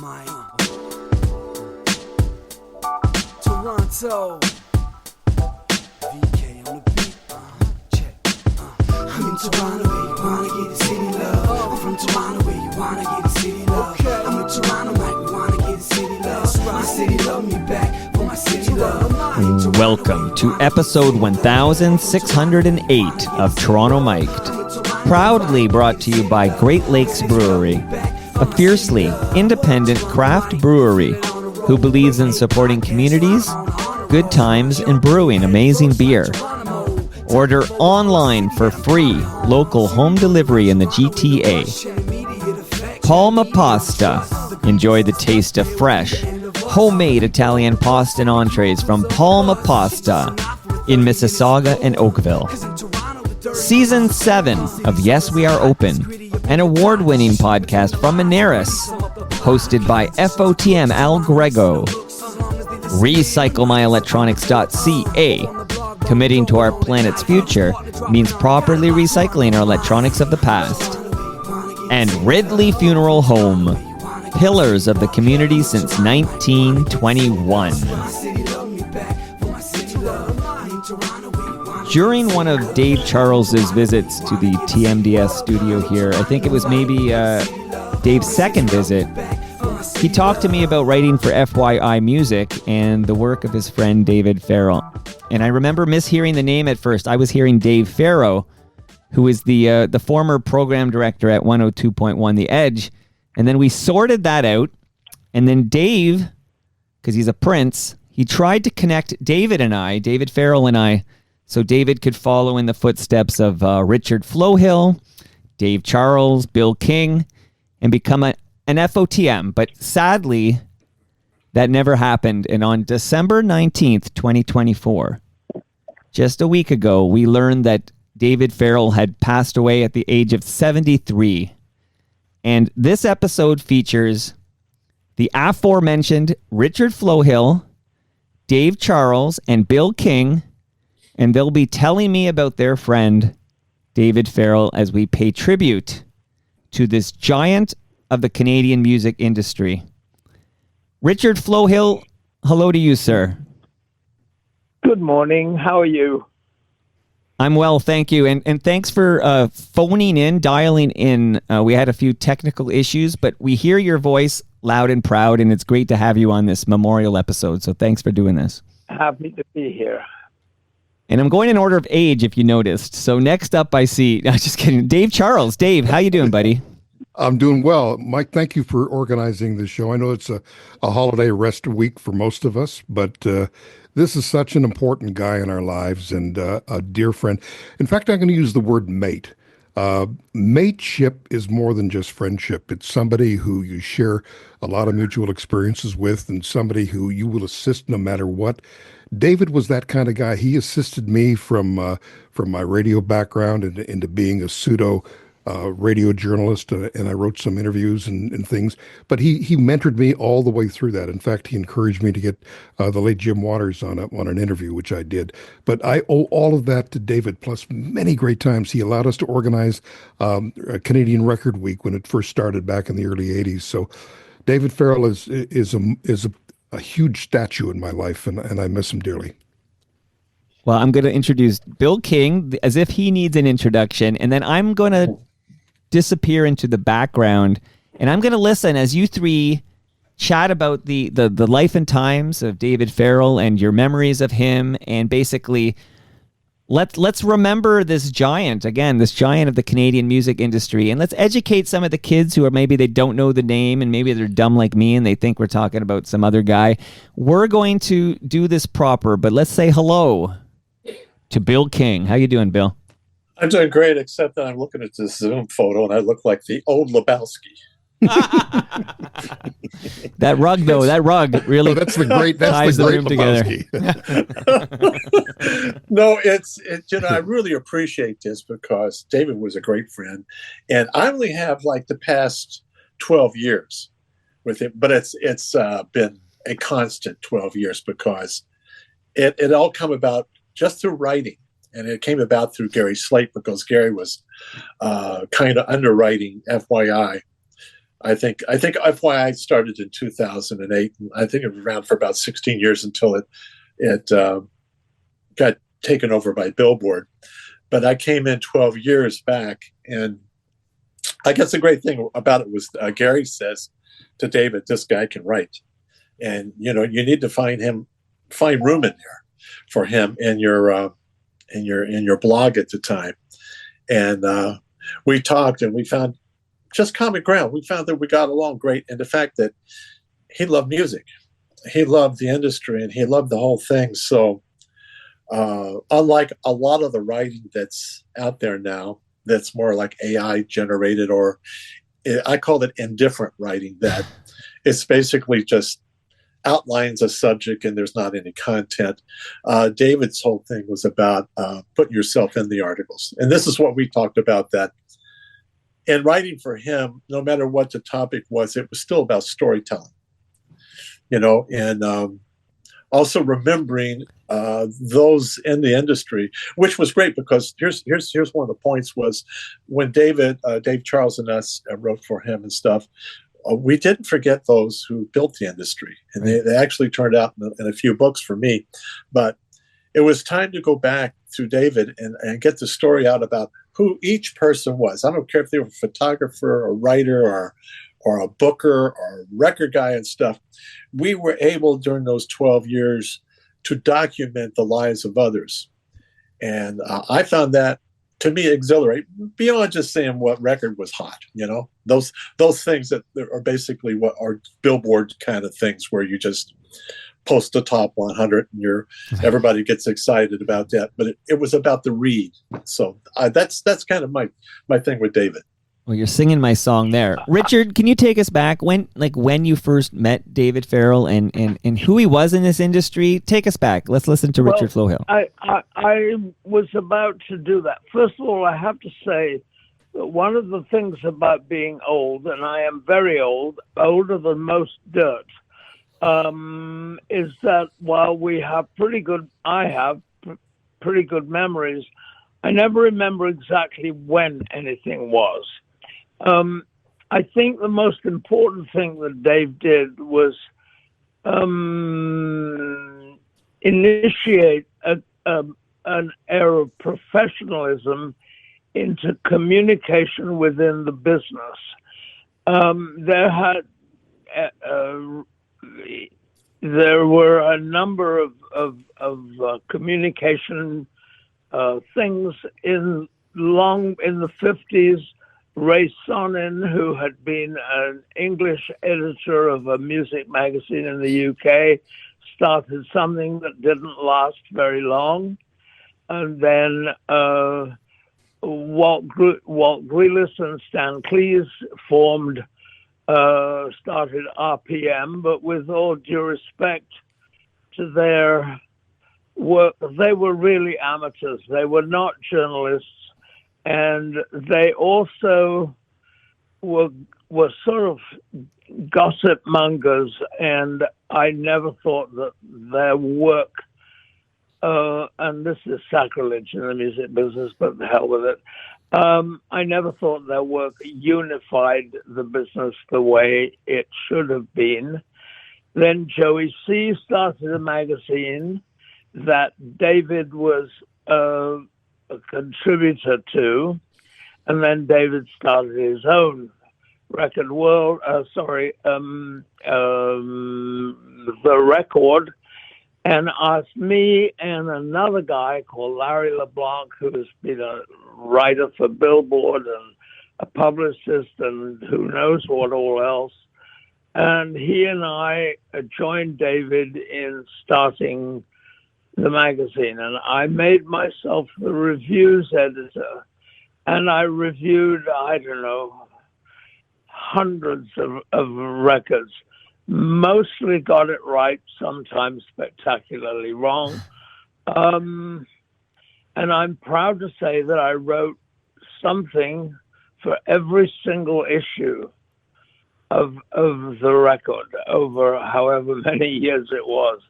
Mike. Toronto. VK on the beat. Check. I'm in Toronto where you wanna get the city love. I'm from Toronto where you wanna get the city love. I'm in Toronto like we wanna get the city love. My city love me back for my city love. Welcome to episode 1608 of Toronto Mic'd. Proudly brought to you by Great Lakes Brewery, a fiercely independent craft brewery who believes in supporting communities, good times, and brewing amazing beer. Order online for free local home delivery in the GTA. Palma Pasta. Enjoy the taste of fresh, homemade Italian pasta and entrees from Palma Pasta in Mississauga and Oakville. Season 7 of Yes We Are Open, an award-winning podcast from Moneris, hosted by FOTM Al Grego. RecycleMyElectronics.ca. Committing to our planet's future means properly recycling our electronics of the past. And Ridley Funeral Home, pillars of the community since 1921. During one of Dave Charles's visits to the TMDS studio here, I think it was maybe Dave's second visit, he talked to me about writing for FYI Music and the work of his friend David Farrell. And I remember mishearing the name at first. I was hearing Dave Farrell, who is the former program director at 102.1 The Edge. And then we sorted that out. And then Dave, because he's a prince, he tried to connect David Farrell and I, so David could follow in the footsteps of Richard Flohill, Dave Charles, Bill King, and become an FOTM. But sadly, that never happened. And on December 19th, 2024, just a week ago, we learned that David Farrell had passed away at the age of 73. And this episode features the aforementioned Richard Flohill, Dave Charles, and Bill King, and they'll be telling me about their friend, David Farrell, as we pay tribute to this giant of the Canadian music industry. Richard Flohill, hello to you, sir. Good morning. How are you? I'm well, thank you. And thanks for dialing in. We had a few technical issues, but we hear your voice loud and proud, and it's great to have you on this memorial episode. So thanks for doing this. Happy to be here. And I'm going in order of age, if you noticed. So next up, I see, no, just kidding, Dave Charles. Dave, how you doing, buddy? I'm doing well. Mike, thank you for organizing the show. I know it's a holiday rest week for most of us, but this is such an important guy in our lives and a dear friend. In fact, I'm going to use the word mate. Mateship is more than just friendship. It's somebody who you share a lot of mutual experiences with and somebody who you will assist no matter what. David was that kind of guy. He assisted me from my radio background into being a pseudo radio journalist, and I wrote some interviews and things. But he mentored me all the way through that. In fact, he encouraged me to get the late Jim Waters on an interview, which I did. But I owe all of that to David, plus many great times. He allowed us to organize a Canadian Record Week when it first started back in the early 80s. So David Farrell is a huge statue in my life, and I miss him dearly. Well, I'm going to introduce Bill King as if he needs an introduction, and then I'm going to disappear into the background, and I'm going to listen as you three chat about the life and times of David Farrell and your memories of him, and basically let's remember this giant, again, this giant of the Canadian music industry, and let's educate some of the kids who are maybe they don't know the name and maybe they're dumb like me and they think we're talking about some other guy. We're going to do this proper, but let's say hello to Bill King. How you doing, Bill? I'm doing great, except that I'm looking at this Zoom photo and I look like the old Lebowski. That rug, though, really that's the great room Lebowski. Together. No, it's I really appreciate this because David was a great friend, and I only have like the past 12 years with him, but it's been a constant 12 years because it all come about just through writing. And it came about through Gary Slate because Gary was kind of underwriting FYI I think FYI started in 2008. And I think it was around for about 16 years until it got taken over by Billboard. But I came in 12 years back, and I guess the great thing about it was Gary says to David, "This guy can write, and you need to find room in there for him in your blog at the time." And we talked, and we found just common ground. We found that we got along great, and the fact that he loved music, he loved the industry, and he loved the whole thing. So, unlike a lot of the writing that's out there now, that's more like AI generated, or I call it indifferent writing, that it's basically just outlines a subject and there's not any content. David's whole thing was about putting yourself in the articles. And this is what we talked about, that in writing for him, no matter what the topic was, it was still about storytelling, and also remembering those in the industry, which was great, because here's one of the points was when Dave Charles and us wrote for him and stuff, we didn't forget those who built the industry, and they actually turned out in a few books for me. But it was time to go back through David and get the story out about who each person was. I don't care if they were a photographer, a writer, or a booker, or a record guy and stuff. We were able during those 12 years to document the lives of others. And I found that, to me, exhilarating, beyond just saying what record was hot. Those things that are basically what are Billboard kind of things, where you just post the top 100 and everybody gets excited about that. But it was about the read. So that's kind of my thing with David. Well, you're singing my song there. Richard, can you take us back when you first met David Farrell and who he was in this industry? Take us back. Let's listen to Richard Flohill. I was about to do that. First of all, I have to say that one of the things about being old, and I am very old, older than most dirt, is that while I have pretty good memories, I never remember exactly when anything was. I think the most important thing that Dave did was initiate an era of professionalism into communication within the business. There were a number of communication things in the 50s. Ray Sonnen, who had been an English editor of a music magazine in the UK, started something that didn't last very long. And then Walt Grealis and Stan Cleese started RPM, but with all due respect to their work, they were really amateurs. They were not journalists. And they also were sort of gossip mongers, and I never thought that their work, and this is sacrilege in the music business, but the hell with it, I never thought their work unified the business the way it should have been. Then Joey C. started a magazine that David was a contributor to, and then David started his own record world. The Record, and asked me and another guy called Larry LeBlanc, who has been a writer for Billboard and a publicist and who knows what all else. And he and I joined David in starting the magazine, and I made myself the reviews editor, and I reviewed, I don't know, hundreds of records. Mostly got it right, sometimes spectacularly wrong. And I'm proud to say that I wrote something for every single issue of the Record over however many years it was.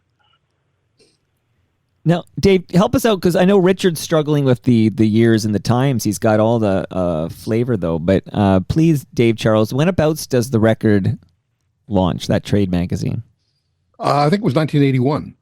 Now, Dave, help us out because I know Richard's struggling with the years and the times. He's got all the flavor though. But please, Dave Charles, whenabouts does the record launch? That trade magazine. I think it was 1981,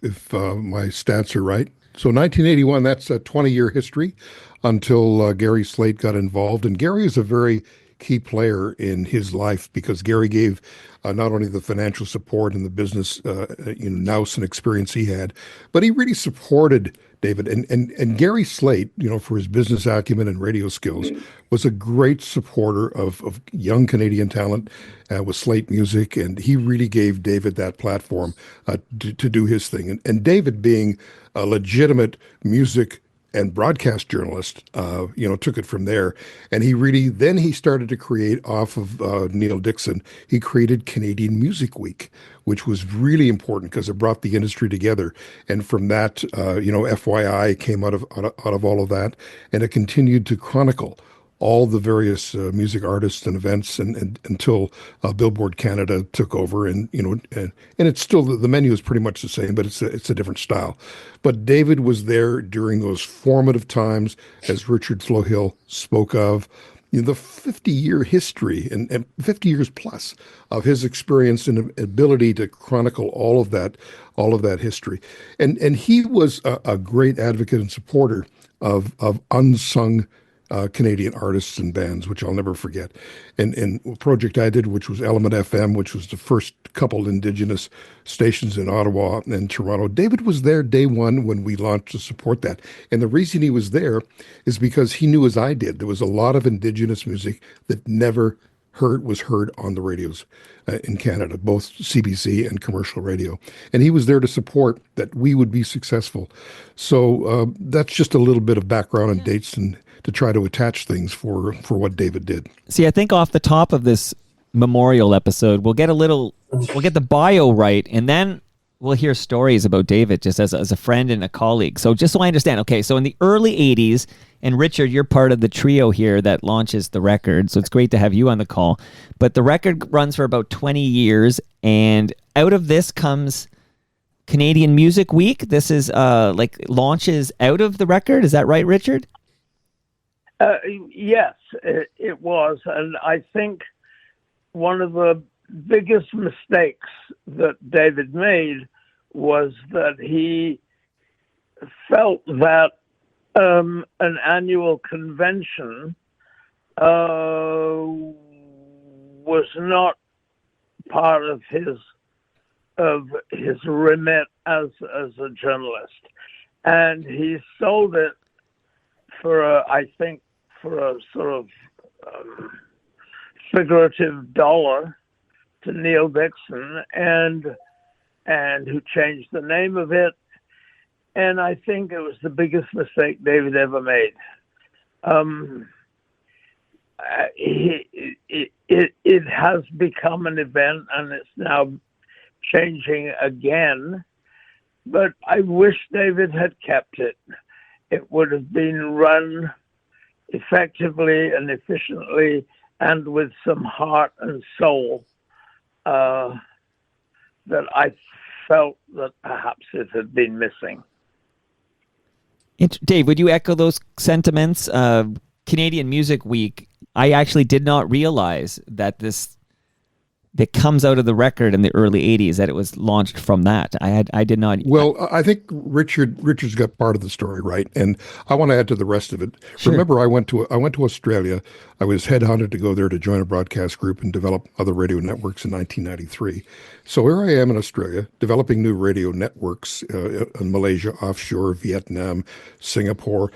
if my stats are right. So 1981, that's a 20-year history until Gary Slate got involved. And Gary is a very key player in his life because Gary gave not only the financial support and the business nous and experience he had, but he really supported David. And Gary Slate, for his business acumen and radio skills, was a great supporter of young Canadian talent with Slate Music. And he really gave David that platform to do his thing. And David being a legitimate music and broadcast journalist, took it from there. And then he started to create off of Neil Dixon. He created Canadian Music Week, which was really important because it brought the industry together. And from that, FYI came out of all of that, and it continued to chronicle all the various music artists and events, and until Billboard Canada took over, and it's still the menu is pretty much the same, but it's a different style. But David was there during those formative times, as Richard Flohill spoke of, the 50-year history and 50 years plus of his experience and ability to chronicle all of that history, and he was a great advocate and supporter of unsung Canadian artists and bands, which I'll never forget. And a project I did, which was Element FM, which was the first couple Indigenous stations in Ottawa and Toronto. David was there day one when we launched to support that. And the reason he was there is because he knew, as I did, there was a lot of Indigenous music that never was heard on the radios in Canada, both CBC and commercial radio. And he was there to support that we would be successful. So that's just a little bit of background and dates and to try to attach things for what David did. See, I think off the top of this memorial episode, we'll get the bio right, and then we'll hear stories about David just as a friend and a colleague. So just so I understand, okay, so in the early 80s, and Richard, you're part of the trio here that launches the record, so it's great to have you on the call. But the record runs for about 20 years, and out of this comes Canadian Music Week. This is launches out of the record. Is that right, Richard? Yes, it was. And I think one of the biggest mistakes that David made was that he felt that an annual convention was not part of his remit as a journalist, and he sold it for a sort of figurative dollar to Neil Dixon, and who changed the name of it. And I think it was the biggest mistake David ever made. It has become an event, and it's now changing again. But I wish David had kept it. It would have been run effectively and efficiently and with some heart and soul that I felt that perhaps it had been missing. Dave, would you echo those sentiments? Canadian Music Week, I actually did not realize that that comes out of the record in the early 80s, that it was launched from that. I did not. Well, I think Richard's got part of the story right, and I want to add to the rest of it. Sure. Remember, I went to Australia. I was headhunted to go there to join a broadcast group and develop other radio networks in 1993. So here I am in Australia, developing new radio networks in Malaysia, offshore, Vietnam, Singapore.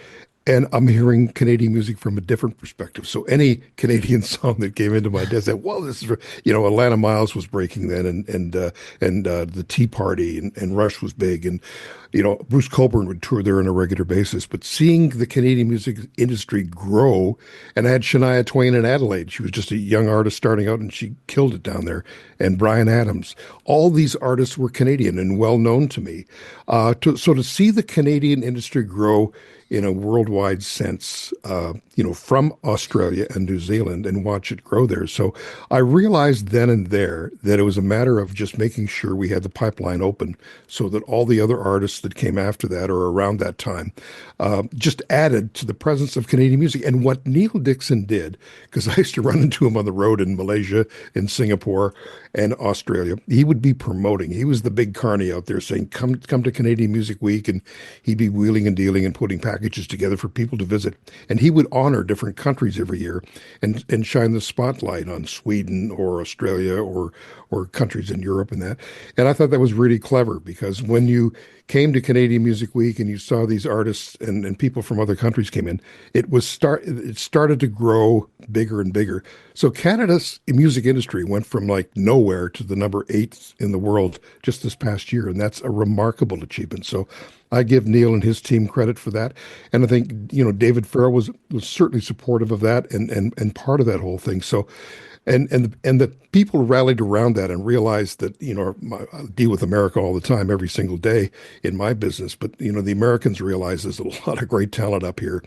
And I'm hearing Canadian music from a different perspective. So any Canadian song that came into my desk, said, well, this is, Atlanta Miles was breaking then, and the Tea Party and Rush was big, and Bruce Cockburn would tour there on a regular basis. But seeing the Canadian music industry grow, and I had Shania Twain in Adelaide. She was just a young artist starting out, and she killed it down there. And Bryan Adams. All these artists were Canadian and well known to me. So to see the Canadian industry grow in a worldwide sense, from Australia and New Zealand and watch it grow there. So I realized then and there that it was a matter of just making sure we had the pipeline open so that all the other artists that came after that or around that time just added to the presence of Canadian music. And what Neil Dixon did, because I used to run into him on the road in Malaysia, in Singapore, and Australia, he would be promoting. He was the big carny out there saying, come to Canadian Music Week, and he'd be wheeling and dealing and putting packages together for people to visit. And he would honor different countries every year and shine the spotlight on Sweden or Australia or countries in Europe and that. And I thought that was really clever, because when you came to Canadian Music Week and you saw these artists and people from other countries came in, it started to grow bigger and bigger. So Canada's music industry went from like nowhere to the number 8 in the world just this past year, and that's a remarkable achievement. So I give Neil and his team credit for that, and I think David Farrell was certainly supportive of that and part of that whole thing. So. And the people rallied around that and realized that, I deal with America all the time, every single day in my business. But, the Americans realize there's a lot of great talent up here.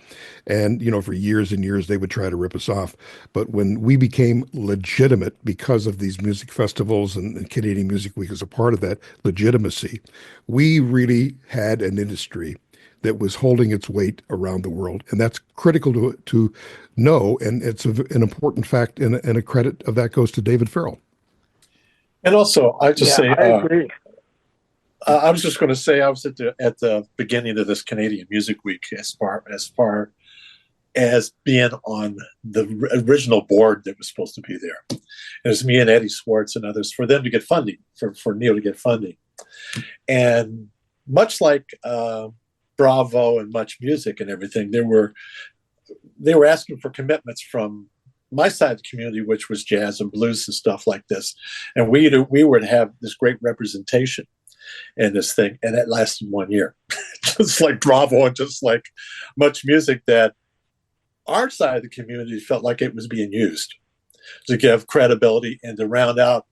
And, for years and years, they would try to rip us off. But when we became legitimate because of these music festivals and Canadian Music Week as a part of that legitimacy, we really had an industry that was holding its weight around the world. And that's critical to know. And it's an important fact, and a credit of that goes to David Farrell. And also, I agree. I was just going to say, I was at the beginning of this Canadian Music Week as far as being on the original board that was supposed to be there. It was me and Eddie Swartz and others for them to get funding, for Neil to get funding. And much like Bravo and Much Music and everything, they were asking for commitments from my side of the community, which was jazz and blues and stuff like this. And we were to have this great representation in this thing, and it lasted 1 year. Just like Bravo and just like Much Music, that our side of the community felt like it was being used to give credibility and to round out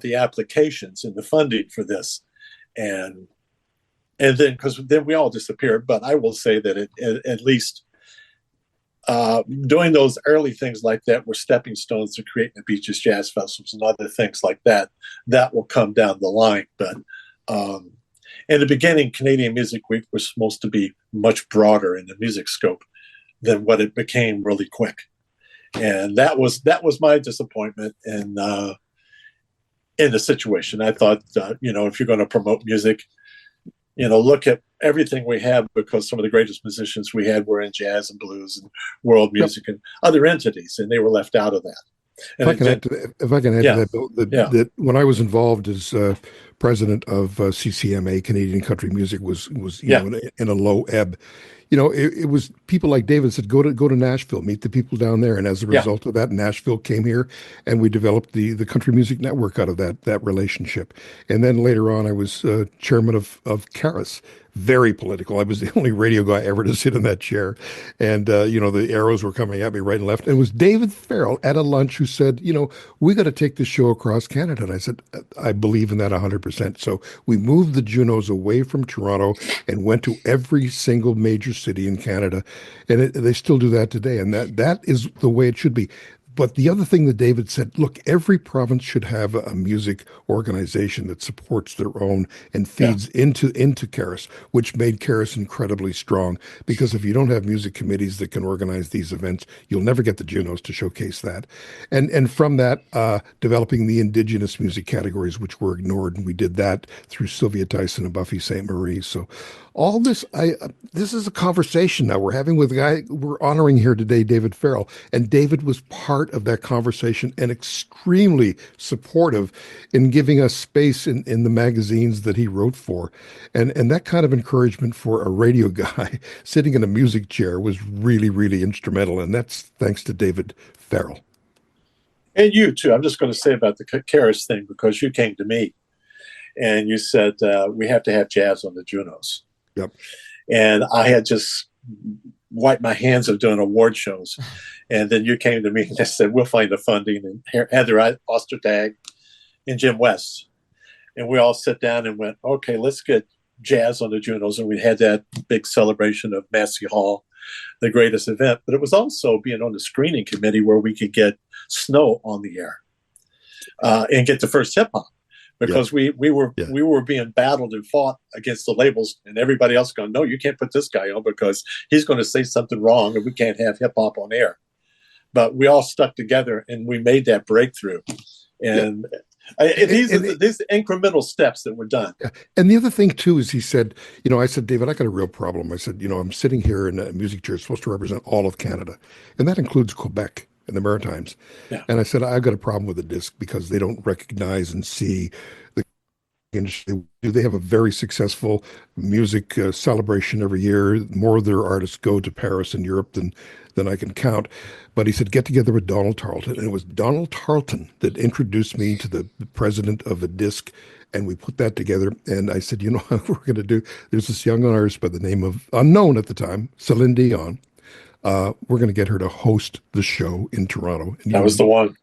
the applications and the funding for this. And then, because then we all disappeared. But I will say that at least doing those early things like that were stepping stones to creating the Beaches Jazz Festivals and other things like that. That will come down the line. But in the beginning, Canadian Music Week was supposed to be much broader in the music scope than what it became really quick. And that was my disappointment in the situation. I thought, if you're going to promote music, look at everything we have, because some of the greatest musicians we had were in jazz and blues and world music and other entities, and they were left out of that. And if I can add to that, Bill, that when I was involved as president of CCMA, Canadian Country Music, was in a low ebb. It was people like David said, go to Nashville, meet the people down there. And as a result of that, Nashville came here, and we developed the Country Music Network out of that relationship. And then later on, I was chairman of CARIS. Very political. I was the only radio guy ever to sit in that chair. And, the arrows were coming at me right and left. And it was David Farrell at a lunch who said, we got to take this show across Canada. And I said, I believe in that 100%. So we moved the Junos away from Toronto and went to every single major city in Canada. And they still do that today. And that is the way it should be. But the other thing that David said, look, every province should have a music organization that supports their own and feeds into CARIS, which made CARIS incredibly strong. Because if you don't have music committees that can organize these events, you'll never get the Junos to showcase that. And from that, developing the indigenous music categories, which were ignored, and we did that through Sylvia Tyson and Buffy St. Marie. So all this, this is a conversation now we're having with a guy we're honoring here today, David Farrell. And David was part of that conversation and extremely supportive in giving us space in the magazines that he wrote for. And that kind of encouragement for a radio guy sitting in a music chair was really, really instrumental. And that's thanks to David Farrell. And you too. I'm just going to say about the CARIS thing, because you came to me and you said, we have to have jazz on the Junos. Yep. And I had just wiped my hands of doing award shows. And then you came to me and said, we'll find the funding. And Heather Ostertag and Jim West. And we all sat down and went, okay, let's get jazz on the Junos, and we had that big celebration of Massey Hall, the greatest event. But it was also being on the screening committee where we could get Snow on the air and get the first hip hop. Because we were being battled and fought against the labels, and everybody else going, no, you can't put this guy on because he's going to say something wrong, and we can't have hip hop on air. But we all stuck together, and we made that breakthrough. And these are these incremental steps that were done. Yeah. And the other thing too is he said, I said, David, I got a real problem. I said, I'm sitting here in a music chair supposed to represent all of Canada, and that includes Quebec and the Maritimes. Yeah. And I said, I've got a problem with the disc because they don't recognize and see the industry. They have a very successful music celebration every year. More of their artists go to Paris and Europe than I can count. But he said, get together with Donald Tarleton. And it was Donald Tarleton that introduced me to the president of a disc. And we put that together. And I said, what we're going to do? There's this young artist by the name of, unknown at the time, Celine Dion. We're going to get her to host the show in Toronto. And that was the one.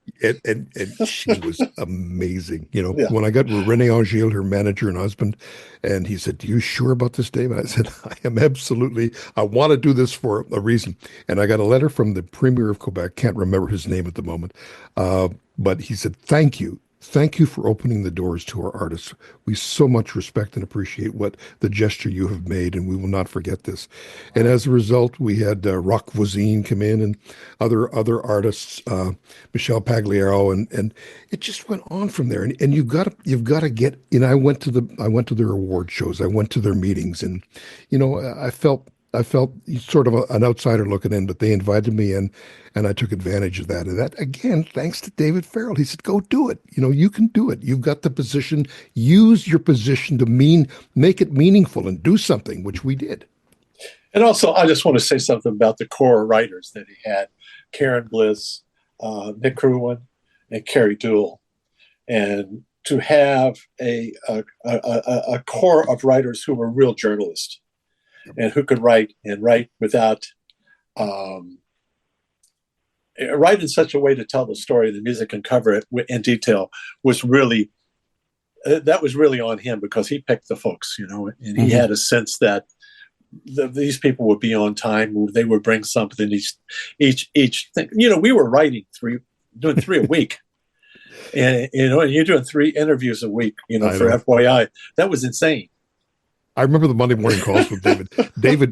And she was amazing. When I got René Angel, her manager and husband, and he said, "You sure about this, David?" I said, "I am absolutely. I want to do this for a reason." And I got a letter from the Premier of Quebec. Can't remember his name at the moment. But he said, "Thank you. Thank you for opening the doors to our artists. We so much respect and appreciate what the gesture you have made, and we will not forget this." And as a result, we had Rock Voisine come in and other artists, Michel Pagliaro, and it just went on from there. And you've got to get. I went to their award shows. I went to their meetings, and I felt sort of an outsider looking in, but they invited me in, and I took advantage of that. And that, again, thanks to David Farrell. He said, go do it. You can do it. You've got the position. Use your position to make it meaningful and do something, which we did. And also, I just want to say something about the core writers that he had, Karen Bliss, Nick Cruin, and Carrie Dewell. And to have a core of writers who were real journalists, and who could write without write in such a way to tell the story, the music, and cover it in detail was really on him, because he picked the folks, and he had a sense that these people would be on time. They would bring something each thing. We were doing three a week, and you're doing 3 interviews a week, for FYI. That was insane. I remember the Monday morning calls with David.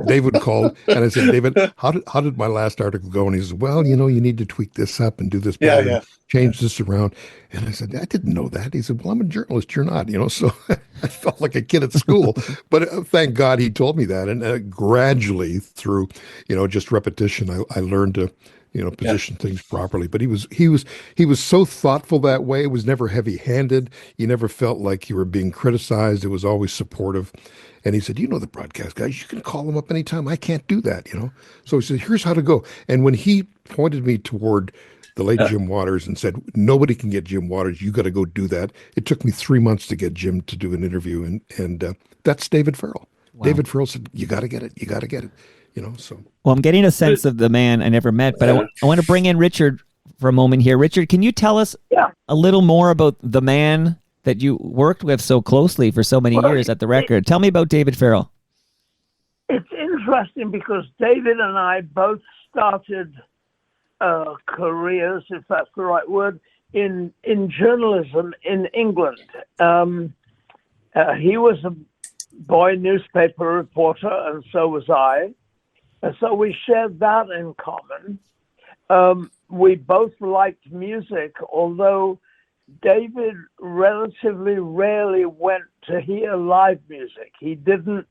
David called, and I said, "David, how did my last article go?" And he said, "Well, you need to tweak this up and do this better, and change this around." And I said, "I didn't know that." He said, "Well, I'm a journalist. You're not, So I felt like a kid at school. But thank God he told me that. And gradually through, just repetition, I learned to, position things properly. But he was so thoughtful that way. It was never heavy-handed. You never felt like you were being criticized. It was always supportive. And he said, the broadcast guys, you can call them up anytime. I can't do that, So he said, here's how to go. And when he pointed me toward the late Jim Waters and said, nobody can get Jim Waters, you got to go do that. It took me 3 months to get Jim to do an interview. And that's David Farrell. Wow. David Farrell said, you got to get it. You got to get it. So. Well, I'm getting a sense of the man I never met, but I want to bring in Richard for a moment here. Richard, can you tell us a little more about the man that you worked with so closely for so many years at the record? Tell me about David Farrell. It's interesting because David and I both started careers, if that's the right word, in journalism in England. He was a boy newspaper reporter, and so was I. And so we shared that in common. We both liked music, although David relatively rarely went to hear live music. He didn't.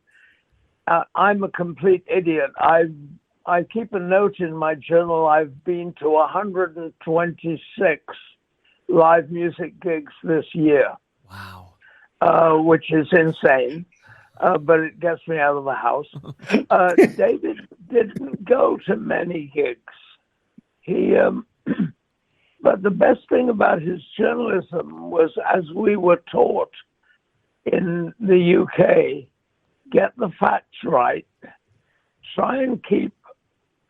I'm a complete idiot. I keep a note in my journal. I've been to 126 live music gigs this year. Wow. Which is insane. But it gets me out of the house. David didn't go to many gigs. But the best thing about his journalism was, as we were taught in the UK, get the facts right, try and keep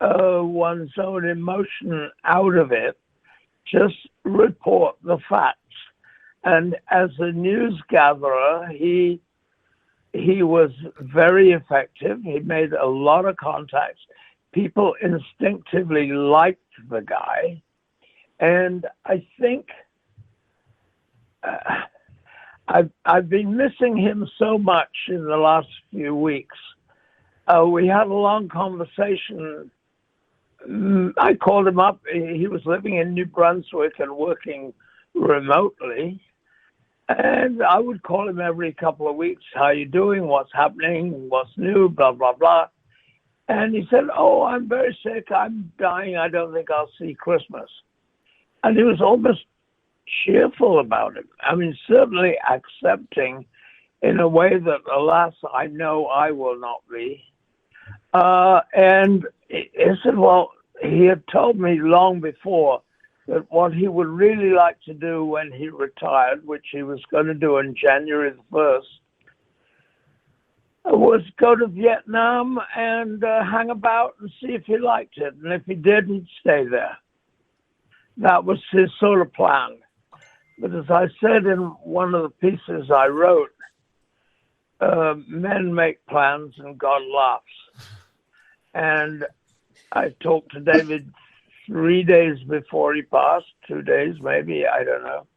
one's own emotion out of it, just report the facts. And as a news gatherer, he he was very effective. He made a lot of contacts. People instinctively liked the guy. And I think I've been missing him so much in the last few weeks. We had a long conversation. I called him up. He was living in New Brunswick and working remotely. And I would call him every couple of weeks. How you doing? What's happening? What's new? Blah, blah, blah. And he said, oh, I'm very sick. I'm dying. I don't think I'll see Christmas. And he was almost cheerful about it. I mean, certainly accepting in a way that, alas, I know I will not be. And he said, well, he had told me long before that what he would really like to do when he retired, which he was going to do on January the 1st, was go to Vietnam and hang about and see if he liked it. And if he did, he'd stay there. That was his sort of plan. But as I said in one of the pieces I wrote, men make plans and God laughs. And I talked to David 3 days before he passed, 2 days maybe, I don't know.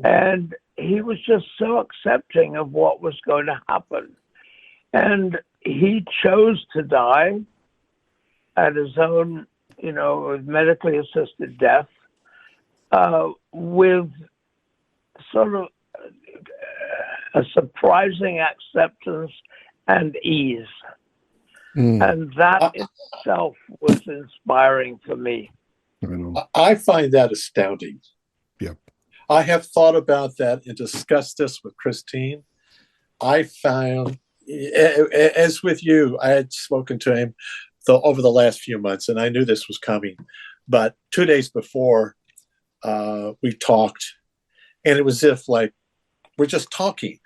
And he was just so accepting of what was going to happen. And he chose to die at his own, with medically assisted death, with sort of a surprising acceptance and ease. And that itself was inspiring for me. I find that astounding. Yeah. I have thought about that and discussed this with Christine. I found, as with you, I had spoken to him over the last few months, and I knew this was coming. But 2 days before, we talked, and it was as if, like, we're just talking.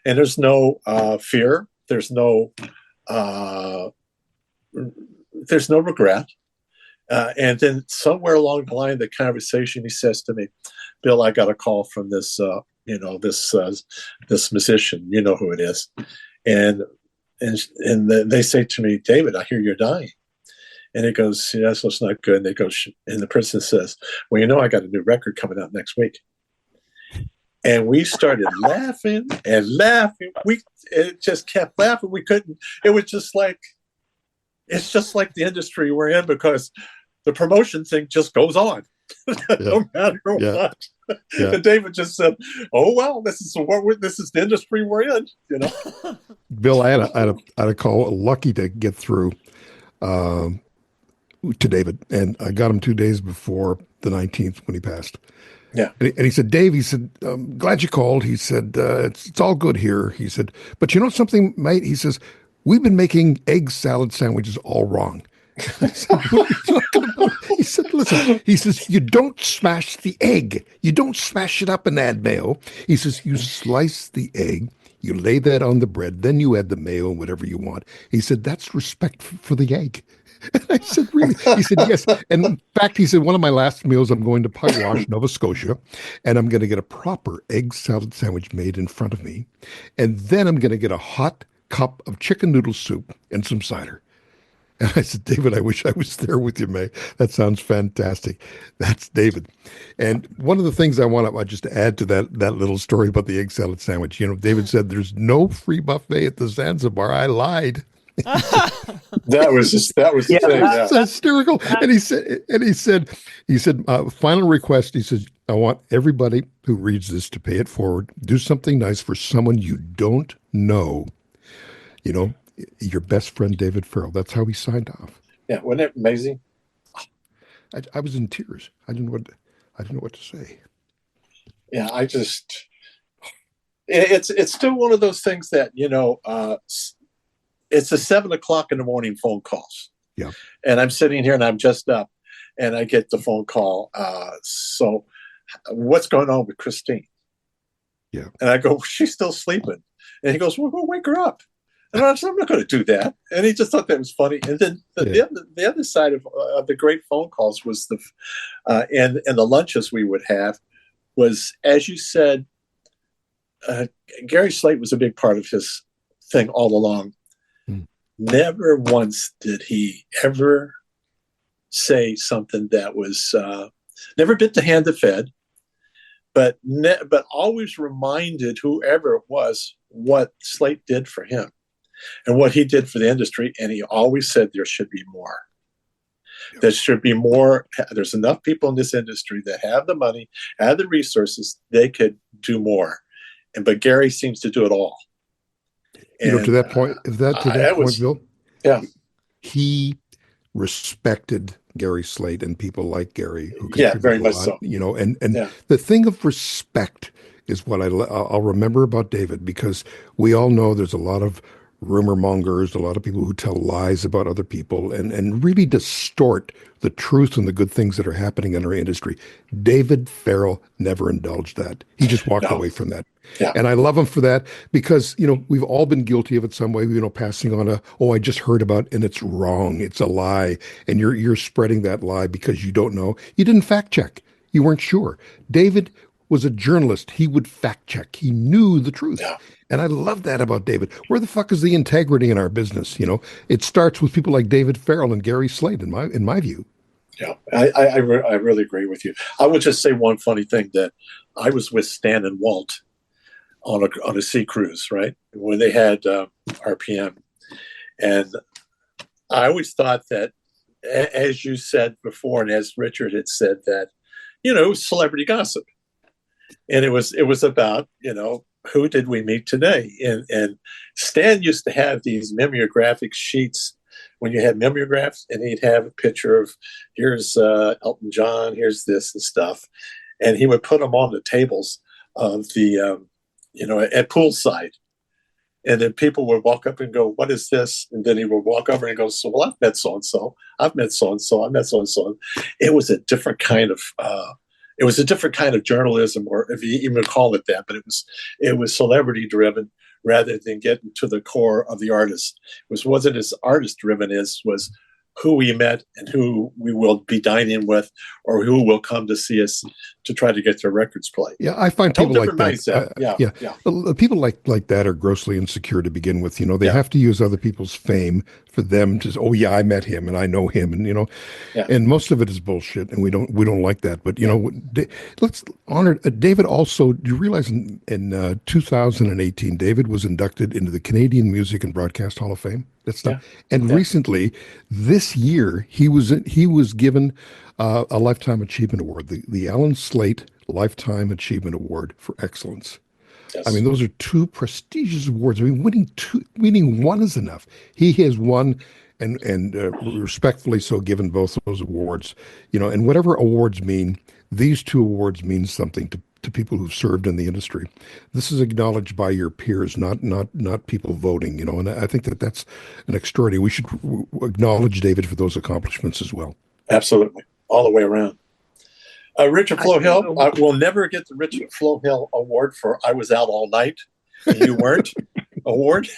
And there's no fear. There's no regret. And then somewhere along the line of the conversation, he says to me, Bill, I got a call from this musician, you know who it is. And they say to me, David, I hear you're dying. And he goes, yes, that's not good. And they go, and the person says, well, I got a new record coming out next week. And we started laughing and laughing. It just kept laughing. We couldn't. It was just like, it's just like the industry we're in, because the promotion thing just goes on, no matter what. Yeah. And David just said, "Oh well, this is the industry we're in." Bill, I had a call. Lucky to get through to David, and I got him 2 days before the 19th when he passed. Yeah. And he said, Dave, he said, glad you called. He said, it's all good here. He said, but you know something, mate? He says, we've been making egg salad sandwiches all wrong. I said, what are you talking about? He said, listen, he says, you don't smash the egg. You don't smash it up and add mayo. He says, you slice the egg, you lay that on the bread, then you add the mayo and whatever you want. He said, that's respect for the egg. And I said, really? He said, yes. And in fact, he said, one of my last meals, I'm going to Pugwash, Nova Scotia, and I'm going to get a proper egg salad sandwich made in front of me. And then I'm going to get a hot cup of chicken noodle soup and some cider. And I said, David, I wish I was there with you, mate. That sounds fantastic. That's David. And one of the things I want to just add to that little story about the egg salad sandwich, David said, there's no free buffet at the Zanzibar. I lied. That was the thing. That's hysterical. And he said, final request. He says, I want everybody who reads this to pay it forward. Do something nice for someone you don't know. Your best friend, David Farrell. That's how he signed off. Yeah, wasn't it amazing? I was in tears. I didn't know what to say. Yeah, it's still one of those things that it's a 7 o'clock in the morning phone calls. Yeah, and I'm sitting here and I'm just up, and I get the phone call. So, what's going on with Christine? Yeah, and I go, she's still sleeping, and he goes, well, go wake her up. And I said, I'm not going to do that. And he just thought that was funny. And then the other side of the great phone calls was and the lunches we would have was, as you said, Gary Slate was a big part of his thing all along. Never once did he ever say something that was never bit the hand that fed, but always reminded whoever it was what Slate did for him and what he did for the industry. And he always said there should be more. There should be more. There's enough people in this industry that have the money, have the resources, they could do more. But Gary seems to do it all. And, to that point, Bill, yeah, he respected Gary Slate and people like Gary who contributed very much a lot, so. And the thing of respect is what I'll remember about David, because we all know there's a lot of rumor mongers, a lot of people who tell lies about other people and really distort the truth and the good things that are happening in our industry. David Farrell never indulged that. He just walked away from that. Yeah. And I love him for that, because, we've all been guilty of it some way, passing on I just heard about, and it's wrong. It's a lie. And you're spreading that lie because you don't know. You didn't fact check. You weren't sure. David was a journalist. He would fact check. He knew the truth. Yeah. And I love that about David. Where the fuck is the integrity in our business? It starts with people like David Farrell and Gary Slate, in my view. Yeah, I really agree with you. I would just say one funny thing, that I was with Stan and Walt on a sea cruise, right, when they had RPM, and I always thought that, as you said before, and as Richard had said, that it was celebrity gossip, and it was about who did we meet today, and Stan used to have these mimeographic sheets. When you had mimeographs, and he'd have a picture of, here's Elton John, here's this and stuff, and he would put them on the tables of the, at poolside, and then people would walk up and go, "What is this?" And then he would walk over and go, "So, well, I've met so and so, I've met so and so, I've met so and so." It was a different kind of, journalism, or if you even call it that, but it was celebrity driven, rather than getting to the core of the artist. It wasn't as artist driven as was who we met and who we will be dining with, or who will come to see us to try to get their records played. Yeah, I find people like that. Yeah. People like that are grossly insecure to begin with. They have to use other people's fame for them to say, "Oh yeah, I met him and I know him," and and most of it is bullshit, and we don't like that. But let's honor David. Also, do you realize in 2018, David was inducted into the Canadian Music and Broadcast Hall of Fame? Recently, this year, he was given a Lifetime Achievement Award, the Alan Slate Lifetime Achievement Award for Excellence. Yes. I mean, those are two prestigious awards. I mean, winning one is enough. He has won, and respectfully so, given both those awards. And whatever awards mean, these two awards mean something to people who've served in the industry. This is acknowledged by your peers, not people voting, and I think that's an extraordinary. We should acknowledge David for those accomplishments as well. Absolutely. All the way around. Richard Flohill, will never get the Richard Flohill Award for "I Was Out All Night and You Weren't" award.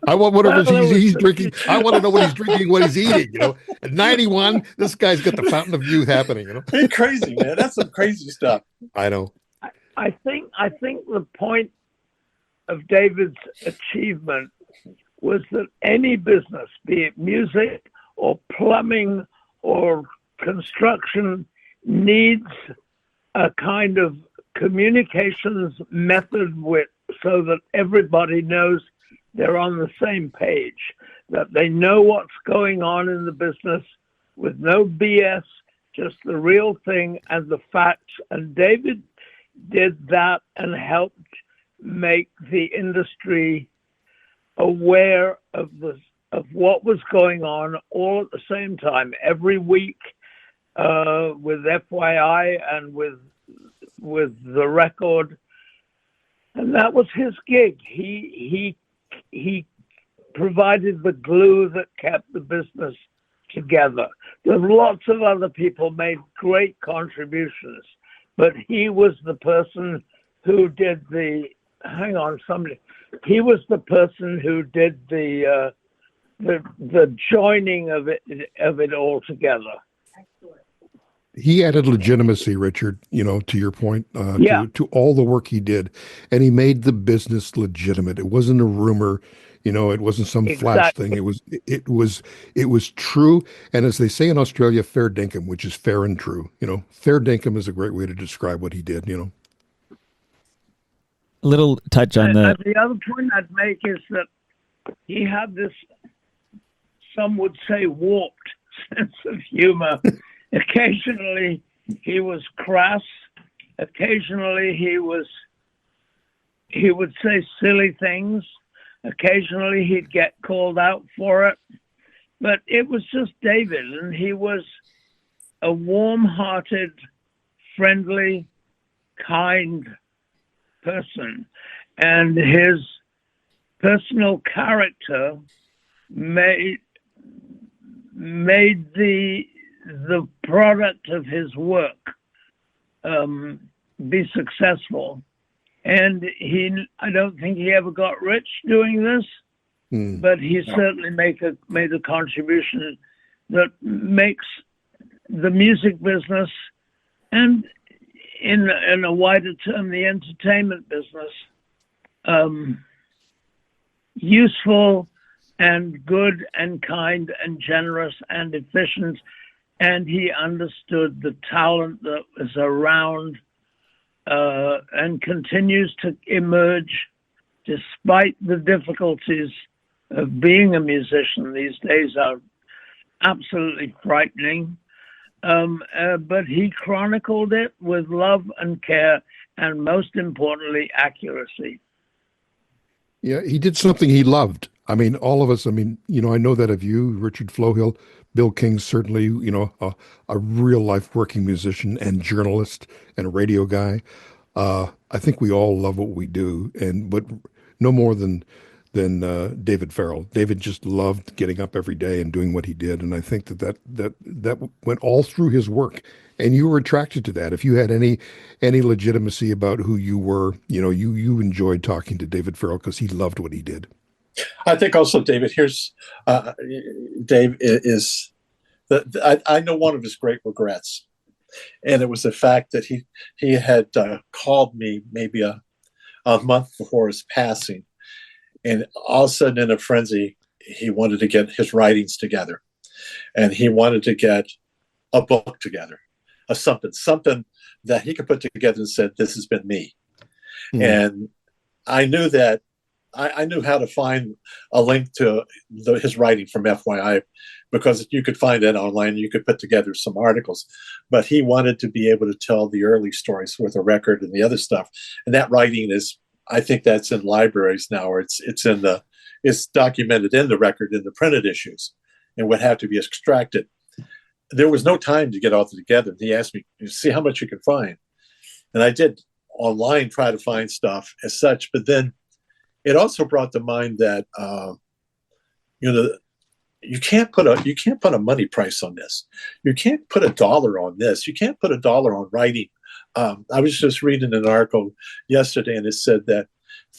I want whatever he's drinking. I want to know what he's drinking, what he's eating. At 91, this guy's got the fountain of youth happening. He's crazy, man. That's some crazy stuff. I know. I think the point of David's achievement was that any business, be it music or plumbing or construction, needs a kind of communications method so that everybody knows they're on the same page, that they know what's going on in the business with no BS, just the real thing and the facts. And David did that and helped make the industry aware of what was going on all at the same time, every week, with FYI and with the record. And that was his gig. He provided the glue that kept the business together. There's lots of other people made great contributions, but he was the person who did he was the person who did the joining of it all together. he added legitimacy, Richard, to your point, Yeah, to all the work he did. And he made the business legitimate. It wasn't a rumor, it wasn't some flash thing. exactly. It was true. And as they say in Australia, fair dinkum, which is fair and true. Fair dinkum is a great way to describe what he did. Little touch on And the. the other point I'd make is that he had this, some would say, warped sense of humor. Occasionally he was crass. Occasionally he would say silly things. Occasionally he'd get called out for it. But it was just David, and he was a warm-hearted, friendly, kind person. And his personal character made the product of his work be successful. And I don't think he ever got rich doing this, but he certainly made a contribution that makes the music business, and in a wider term, the entertainment business, useful and good and kind and generous and efficient. And he understood the talent that was around and continues to emerge despite the difficulties of being a musician. These days are absolutely frightening. But he chronicled it with love and care, and most importantly, accuracy. Yeah, he did something he loved. I mean, all of us, I know that of you, Richard Flohill, Bill King, certainly, a real life working musician and journalist and a radio guy. I think we all love what we do, but no more than David Farrell. David just loved getting up every day and doing what he did, and I think that went all through his work. And you were attracted to that. If you had any legitimacy about who you were, you enjoyed talking to David Farrell because he loved what he did. I think also, David, Dave is that I know one of his great regrets, and it was the fact that he had called me maybe a month before his passing, and all of a sudden in a frenzy, he wanted to get his writings together, and he wanted to get a book together, something that he could put together and said, "This has been me." And I knew that. I knew how to find a link to his writing from FYI, because you could find it online. You could put together some articles, but he wanted to be able to tell the early stories with a record and the other stuff. And that writing I think that's in libraries now, or it's documented in the record in the printed issues, and would have to be extracted. There was no time to get all together. He asked me, "See how much you can find," and I did online try to find stuff as such, but then. It also brought to mind that you can't put a money price on this. You can't put $1 on this. You can't put $1 on writing. I was just reading an article yesterday, and it said that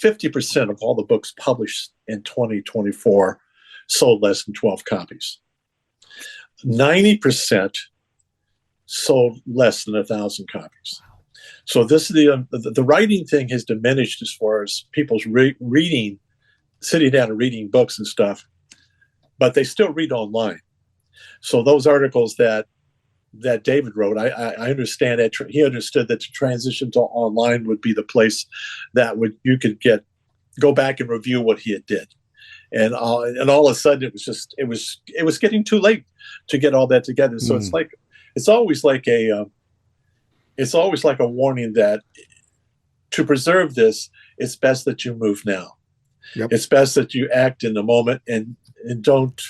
50% of all the books published in 2024 sold less than 12 copies. 90% sold less than 1,000 copies. So this is the writing thing has diminished as far as people's reading, sitting down and reading books and stuff, but they still read online. So those articles that David wrote, I understand that he understood that the transition to online would be the place that you could go back and review what he had did, and all of a sudden it was getting too late to get all that together. So it's always like a warning that to preserve this, it's best that you move now. Yep. It's best that you act in the moment and don't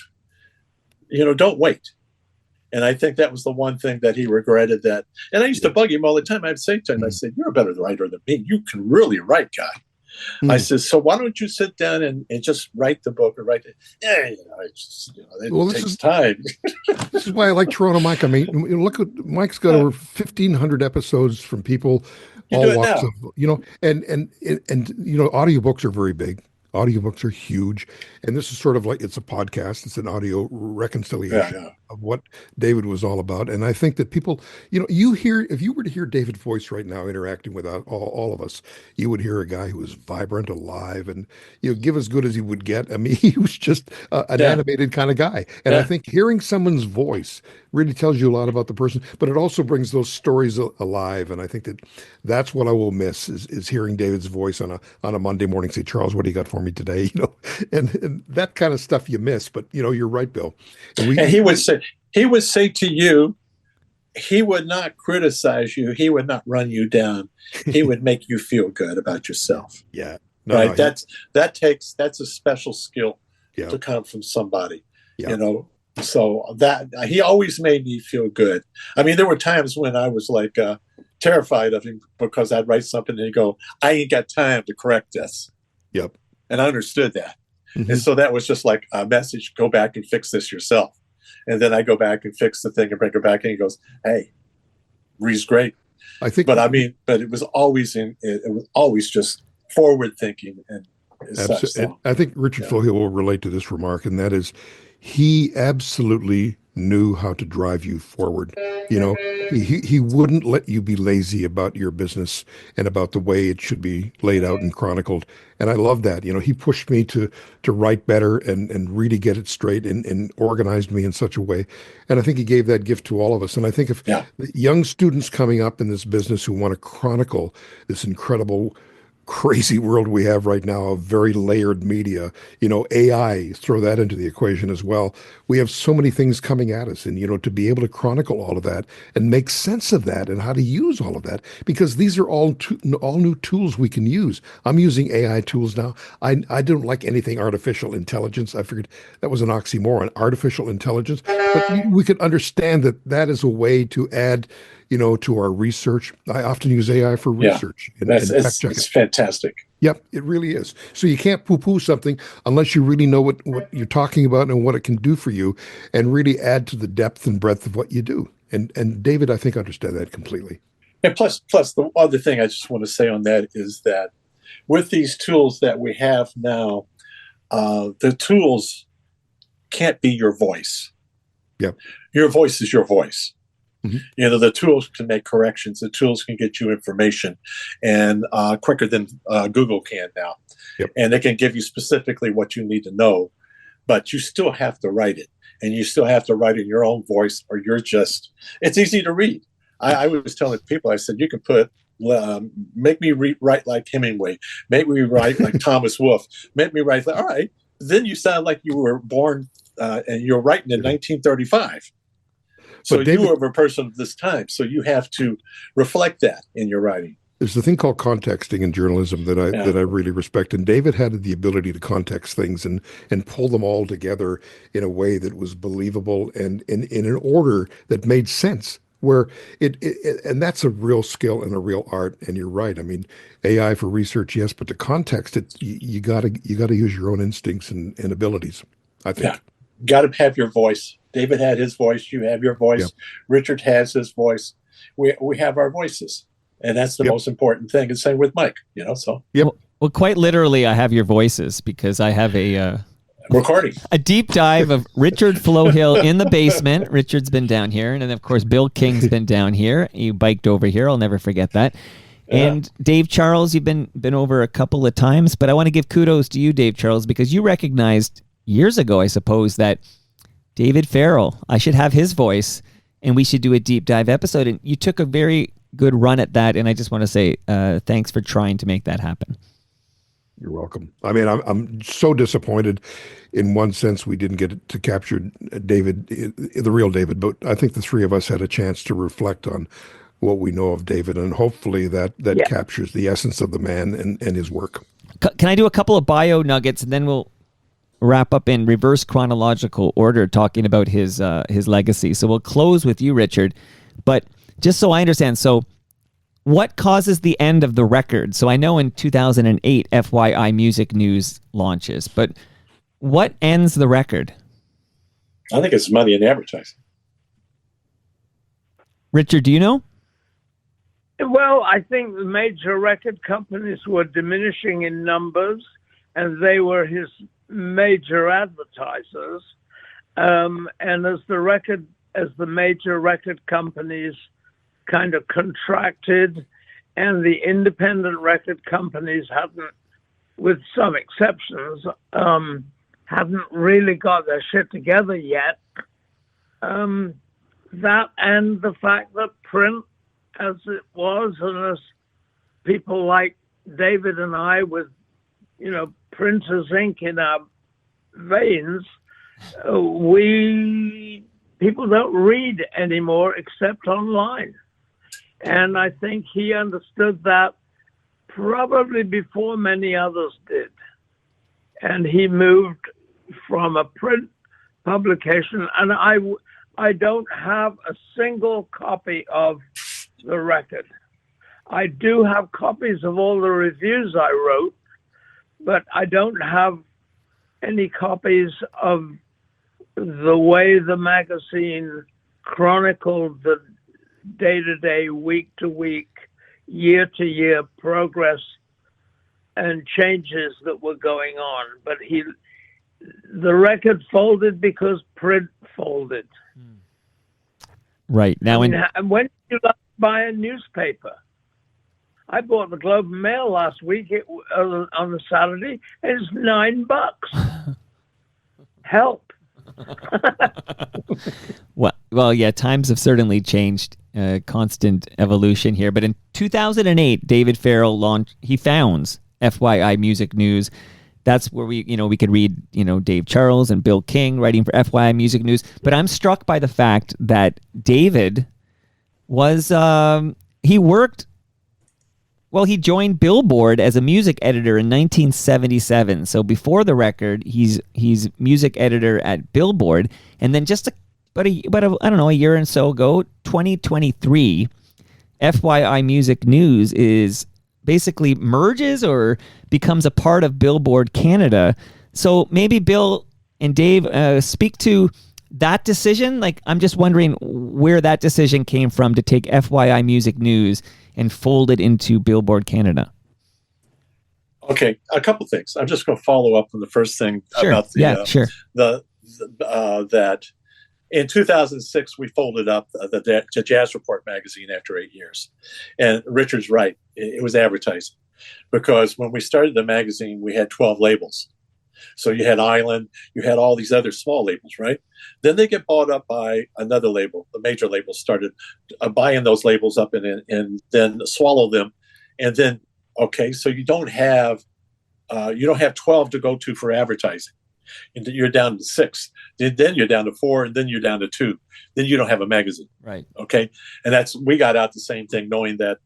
wait. And I think that was the one thing that he regretted that. And I used to bug him all the time. I'd say to him, I said, "You're a better writer than me. You can really write, guy." I said, "So why don't you sit down and just write the book or write it?" Yeah, it takes time. This is why I like Toronto Mike. I mean, look at Mike's got over 1,500 episodes from people, all walks of, and audiobooks are very big. Audiobooks are huge, and this is sort of like it's a podcast. It's an audio reconciliation. of what David was all about. And I think that people, if you were to hear David's voice right now interacting with all of us, you would hear a guy who was vibrant, alive, and give as good as he would get. I mean, he was just an animated kind of guy. And I think hearing someone's voice really tells you a lot about the person, but it also brings those stories alive. And I think that's what I will miss is hearing David's voice on a Monday morning. Say, Charles, what do you got for me today? And that kind of stuff you miss. But you're right, Bill. And he would say to you, he would not criticize you. He would not run you down. He would make you feel good about yourself. Yeah. Right. That's a special skill to come from somebody. Yeah. So that he always made me feel good. I mean, there were times when I was like terrified of him because I'd write something and he'd go, I ain't got time to correct this. Yep. And I understood that. Mm-hmm. And so that was just like a message, go back and fix this yourself. And then I go back and fix the thing and bring it back and he goes, hey, Ree's great. I think, but it was always just forward thinking and such. So, I think Richard Flohill will relate to this remark, and that is he absolutely knew how to drive you forward. He wouldn't let you be lazy about your business and about the way it should be laid out and chronicled. And I love that. He pushed me to write better and really get it straight and organized me in such a way. And I think he gave that gift to all of us. And I think if young students coming up in this business who want to chronicle this incredible crazy world we have right now of very layered media, AI, throw that into the equation as well. We have so many things coming at us, and to be able to chronicle all of that and make sense of that and how to use all of that, because these are all new tools we can use. I'm using AI tools now. I don't like anything artificial intelligence. I figured that was an oxymoron, artificial intelligence, but we could understand that is a way to add to our research. I often use AI for research. It's fantastic. Yep, it really is. So you can't poo-poo something unless you really know what you're talking about and what it can do for you, and really add to the depth and breadth of what you do. And David, I think, understand that completely. And plus the other thing I just want to say on that is that with these tools that we have now, the tools can't be your voice. Yep. Your voice is your voice. Mm-hmm. The tools can make corrections. The tools can get you information, and quicker than Google can now. Yep. And they can give you specifically what you need to know, but you still have to write it, and you still have to write in your own voice, or it's easy to read. I was telling people, I said, you can put, make me write like Hemingway, make me write like Thomas Wolfe, make me write, all right, then you sound like you were born and you're writing in 1935. So David, you are a person of this time, so you have to reflect that in your writing. There's a thing called contexting in journalism that I really respect, and David had the ability to context things and pull them all together in a way that was believable and in an order that made sense. Where and that's a real skill and a real art. And you're right. I mean, AI for research, yes, but to context it, you gotta use your own instincts and abilities, I think. Yeah. Got to have your voice. David had his voice. You have your voice. Yep. Richard has his voice. We have our voices, and that's the most important thing. And same with Mike. So well, quite literally, I have your voices because I have a recording, a deep dive of Richard Flohill in the basement. Richard's been down here, and then of course Bill King's been down here. You biked over here. I'll never forget that. And Dave Charles, you've been over a couple of times, but I want to give kudos to you, Dave Charles, because you recognized years ago, I suppose, that David Farrell, I should have his voice, and we should do a deep dive episode. And you took a very good run at that, and I just want to say thanks for trying to make that happen. You're welcome. I mean, I'm so disappointed. In one sense, we didn't get to capture David, the real David, but I think the three of us had a chance to reflect on what we know of David, and hopefully that captures the essence of the man and his work. Can I do a couple of bio nuggets, and then we'll wrap up in reverse chronological order talking about his legacy. So we'll close with you, Richard. But just so I understand, so what causes the end of the record? So I know in 2008, FYI Music News launches, but what ends the record? I think it's money in advertising. Richard, do you know? Well, I think the major record companies were diminishing in numbers, and they were his major advertisers. And as the major record companies kind of contracted, and the independent record companies hadn't, with some exceptions, hadn't really got their shit together yet. That and the fact that print, as it was, and as people like David and I, with printer's ink in our veins, people don't read anymore except online. And I think he understood that probably before many others did. And he moved from a print publication, and I don't have a single copy of the record. I do have copies of all the reviews I wrote, but I don't have any copies of the way the magazine chronicled the day-to-day, week-to-week, year-to-year progress and changes that were going on. But the record folded because print folded. Right. Now, and when did you buy a newspaper? I bought the Globe and Mail last week on a Saturday. It's $9. Help. Well, yeah, times have certainly changed. Constant evolution here. But in 2008, David Farrell founds FYI Music News. That's where we could read, Dave Charles and Bill King writing for FYI Music News. But I'm struck by the fact that David was, he joined Billboard as a music editor in 1977. So before the record, he's music editor at Billboard. And then just a year and so ago, 2023, FYI Music News is basically merges or becomes a part of Billboard Canada. So maybe Bill and Dave speak to that decision. Like, I'm just wondering where that decision came from to take FYI Music News and fold it into Billboard Canada. Okay, a couple things. I'm just going to follow up on the first thing about that. In 2006, we folded up the Jazz Report magazine after 8 years. And Richard's right. It was advertising. Because when we started the magazine, we had 12 labels. So you had Island, you had all these other small labels, right? Then they get bought up by another label. The major labels started buying those labels up and then swallow them. And then, okay, so you don't have 12 to go to for advertising. And you're down to 6. Then you're down to 4, and then you're down to 2. Then you don't have a magazine. Right. Okay. And we got out the same thing, knowing that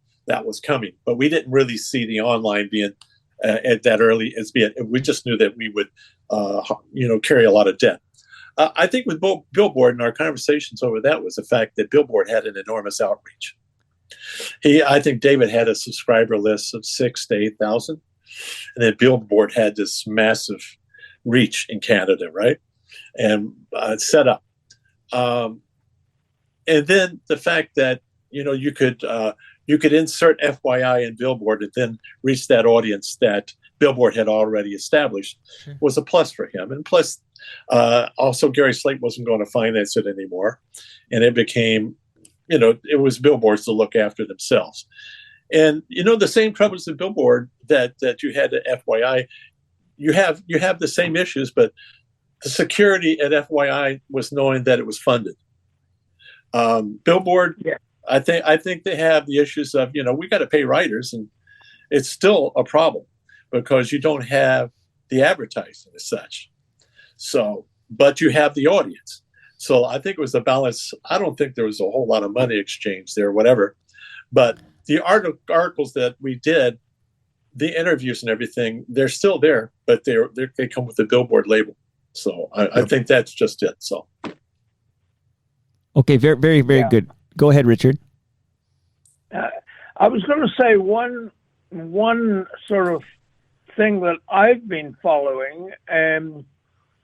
was coming, but we didn't really see the online being at that early as being. We just knew that we would, carry a lot of debt. I think with Billboard and our conversations over that was the fact that Billboard had an enormous outreach. I think David had a subscriber list of 6,000 to 8,000, and then Billboard had this massive reach in Canada, right? And set up. And then the fact that, you could insert FYI in Billboard and then reach that audience that Billboard had already established was a plus for him. And plus, also Gary Slate wasn't going to finance it anymore. And it became, it was Billboard's to look after themselves. And, the same troubles at Billboard that you had at FYI, you have the same issues, but the security at FYI was knowing that it was funded. Billboard, yeah. I think they have the issues of, we got to pay writers, and it's still a problem because you don't have the advertising as such. So, but you have the audience. So I think it was a balance. I don't think there was a whole lot of money exchanged there, whatever. But the articles that we did, the interviews and everything, they're still there, but they come with the Billboard label. So I think that's just it. So. Okay, very, very, very good. Go ahead, Richard. I was going to say one sort of thing that I've been following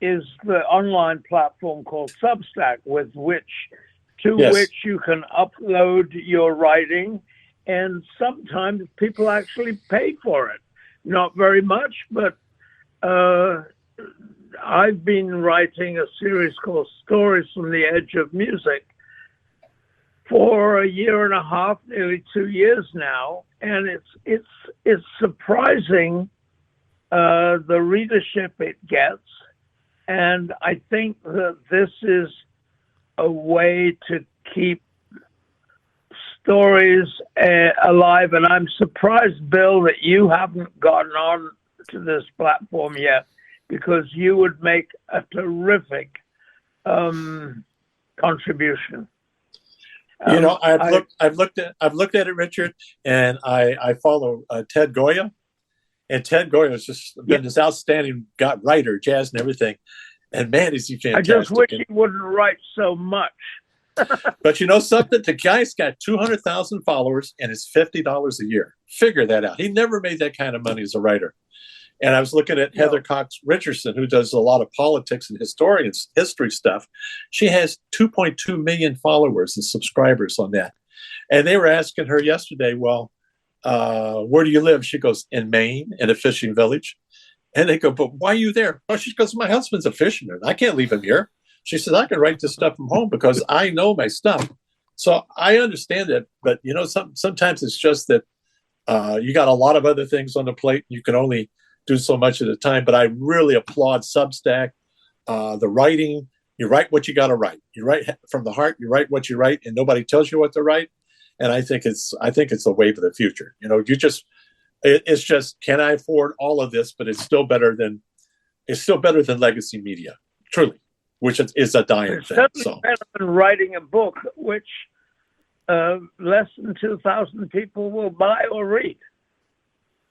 is the online platform called Substack, with which you can upload your writing, and sometimes people actually pay for it. Not very much, but I've been writing a series called Stories from the Edge of Music for a year and a half, nearly 2 years now, and it's surprising the readership it gets, and I think that this is a way to keep stories alive. And I'm surprised, Bill, that you haven't gotten on to this platform yet, because you would make a terrific contribution. I've looked at it, Richard, and I follow Ted Goya, and Ted Goya has just been this outstanding writer, jazz and everything. And man, is he fantastic! I just wish he wouldn't write so much. But you know something? The guy's got 200,000 followers and it's $50 a year. Figure that out. He never made that kind of money as a writer. And I was looking at Heather Cox Richardson, who does a lot of politics and history stuff. She has 2.2 million followers and subscribers on that. And they were asking her yesterday, well, where do you live? She goes, in Maine, in a fishing village. And they go, but why are you there? Oh, she goes, my husband's a fisherman. I can't leave him here. She says, I can write this stuff from home because I know my stuff. So I understand it. But, you know, sometimes it's just that you got a lot of other things on the plate. You can only do so much at a time. But I really applaud Substack, the writing. You write what you got to write. You write from the heart. You write what you write, and nobody tells you what to write. And I think it's the wave of the future. You know, it's just, can I afford all of this? But it's still better than legacy media, truly, which is a dying thing. So better than writing a book, which less than 2,000 people will buy or read.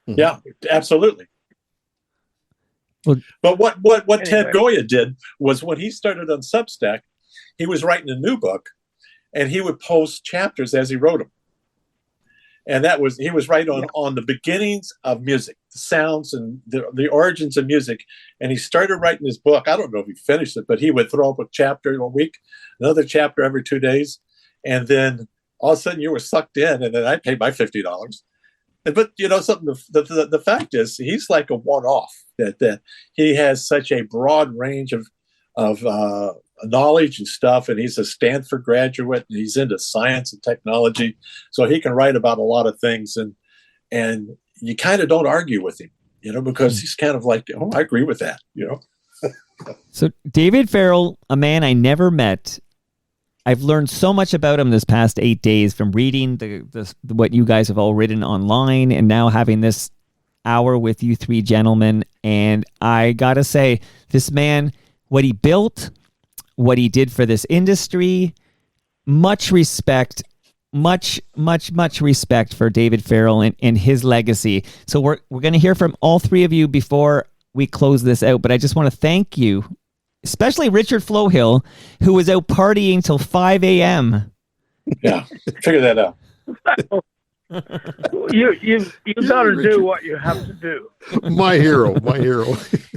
Yeah, absolutely. Well, but what anyway. Ted Goya did was, when he started on Substack, he was writing a new book, and he would post chapters as he wrote them. And he was right on the beginnings of music, the sounds and the origins of music. And he started writing his book. I don't know if he finished it, but he would throw up a chapter a week, another chapter every 2 days. And then all of a sudden you were sucked in, and then I paid my $50. But you know something, the fact is, he's like a one-off, that he has such a broad range of knowledge and stuff, and he's a Stanford graduate, and he's into science and technology, so he can write about a lot of things, and you kind of don't argue with him, you know, because he's kind of like, oh, I agree with that, you know. So David Farrell, a man I never met. I've learned so much about him this past 8 days from reading what you guys have all written online, and now having this hour with you three gentlemen. And I gotta say, this man, what he built, what he did for this industry, much respect for David Farrell and his legacy. So we're going to hear from all three of you before we close this out, but I just want to thank you, especially Richard Flohill, who was out partying till 5 a.m. Yeah, figure that out. You got to do what you have to do. My hero.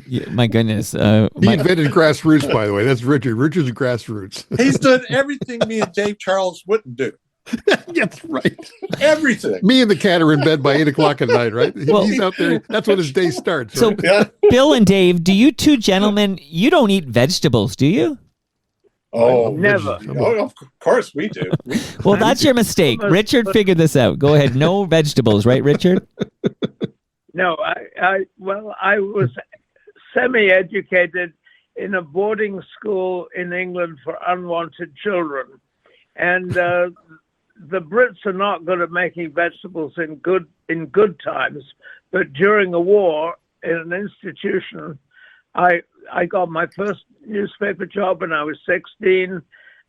Yeah, my goodness. He invented grassroots, by the way. That's Richard. Richard's grassroots. He's done everything me and Dave Charles wouldn't do. That's right. Everything. Me and the cat are in bed by 8 o'clock at night, right? Well, he's out there. That's when his day starts. So, right? Yeah. Bill and Dave, do you two gentlemen, you don't eat vegetables, do you? Oh, Never. Oh, of course we do. Well, that's your mistake. Richard figured this out. Go ahead. No vegetables, right, Richard? No, I was semi-educated in a boarding school in England for unwanted children, and the Brits are not good at making vegetables in good times. But during the war, in an institution, I got my first newspaper job when I was 16,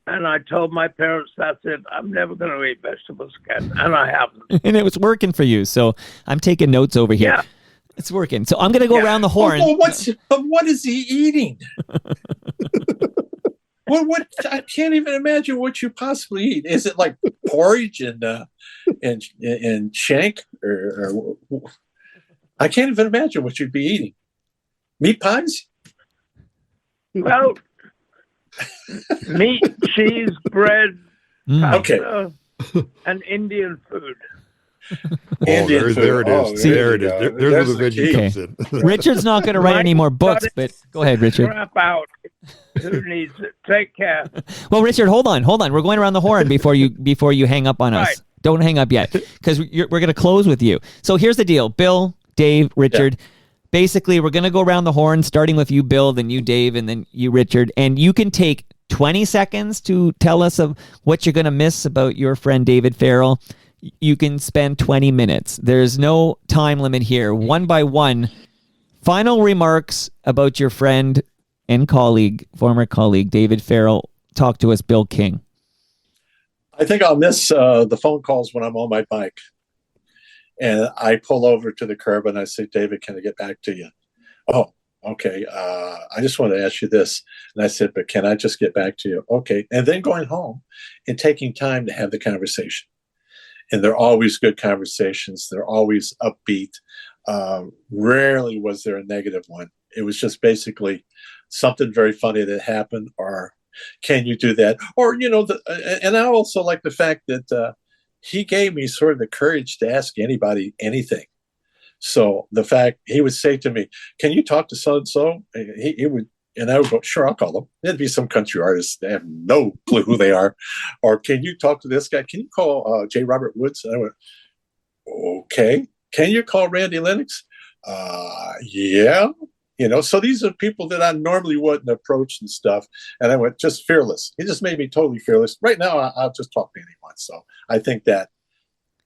and I told my parents, that's it, I'm never going to eat vegetables again, and I haven't. And it was working for you, so I'm taking notes over here. Yeah. It's working. So I'm going to go around the horn. What is he eating? What? I can't even imagine what you possibly eat. Is it like porridge and shank? Or I can't even imagine what you'd be eating. Meat pies? Well, meat, cheese, bread, pasta, and Indian food. Indian there, food. there it is. Oh, there it you is. go. There's where the the veggie key. comes in. Richard's not going to write any more books, Got it. but go ahead, Richard. Crap out. Who needs it? Take care. Well, Richard, hold on. We're going around the horn before you hang up on us. Right. Don't hang up yet, because we're going to close with you. So here's the deal: Bill, Dave, Richard. Basically, we're going to go around the horn, starting with you, Bill, then you, Dave, and then you, Richard. And you can take 20 seconds to tell us of what you're going to miss about your friend David Farrell. You can spend 20 minutes. There's no time limit here. One by one, final remarks about your friend and former colleague, David Farrell. Talk to us, Bill King. I think I'll miss the phone calls when I'm on my bike. And I pull over to the curb and I say, David, can I get back to you? Oh, okay. I just want to ask you this. And I said, but can I just get back to you? Okay. And then going home and taking time to have the conversation. And they're always good conversations. They're always upbeat. Rarely was there a negative one. It was just basically something very funny that happened, or can you do that? Or, and I also like the fact that he gave me sort of the courage to ask anybody anything. So the fact he would say to me, can you talk to so-and-so? He would, and I would go, sure, I'll call them. There'd be some country artists that have no clue who they are. Or can you talk to this guy? Can you call J. Robert Woods? And I went, okay. Can you call Randy Lennox? Yeah. So these are people that I normally wouldn't approach and stuff. And I went, just fearless. He just made me totally fearless. Right now, I'll just talk to anyone. So I think that